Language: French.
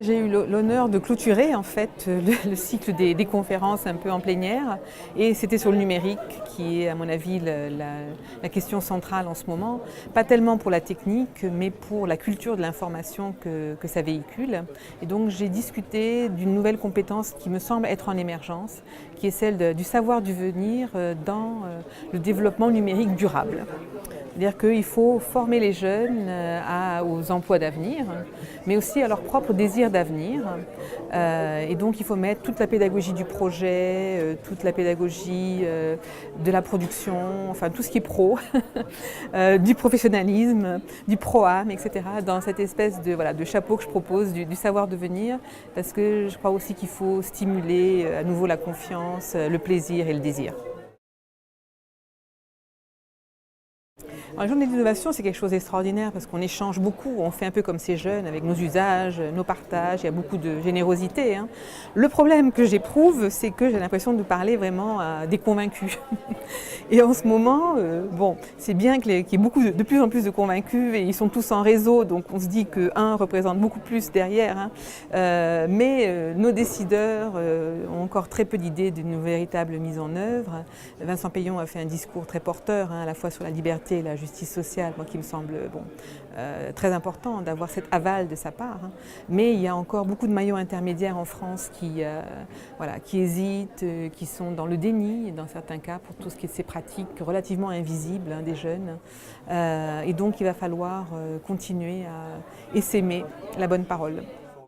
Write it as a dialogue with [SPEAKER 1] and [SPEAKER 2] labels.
[SPEAKER 1] J'ai eu l'honneur de clôturer en fait le cycle des conférences un peu en plénière et c'était sur le numérique qui est à mon avis la question centrale en ce moment, pas tellement pour la technique mais pour la culture de l'information que ça véhicule. Et donc j'ai discuté d'une nouvelle compétence qui me semble être en émergence, qui est celle du savoir du venir dans le développement numérique durable. C'est-à-dire qu'il faut former les jeunes aux emplois d'avenir, mais aussi à leur propre désir d'avenir. Et donc il faut mettre toute la pédagogie du projet, toute la pédagogie de la production, enfin tout ce qui est pro, du professionnalisme, du pro-âme, etc. dans cette espèce de chapeau que je propose du savoir devenir, parce que je crois aussi qu'il faut stimuler à nouveau la confiance, le plaisir et le désir. Alors, les journées d'innovation, c'est quelque chose d'extraordinaire parce qu'on échange beaucoup, on fait un peu comme ces jeunes avec nos usages, nos partages, il y a beaucoup de générosité. Le problème que j'éprouve, c'est que j'ai l'impression de parler vraiment à des convaincus. Et en ce moment, c'est bien qu'il y ait de plus en plus de convaincus et ils sont tous en réseau, donc on se dit qu'un représente beaucoup plus derrière. Mais nos décideurs ont encore très peu d'idées d'une véritable mise en œuvre. Vincent Peillon a fait un discours très porteur, à la fois sur la liberté et la justice sociale, moi, qui me semble très important d'avoir cet aval de sa part. Mais il y a encore beaucoup de maillons intermédiaires en France qui hésitent, qui sont dans le déni, dans certains cas, pour tout ce qui est de ces pratiques relativement invisibles des jeunes. Et donc il va falloir continuer à essaimer la bonne parole.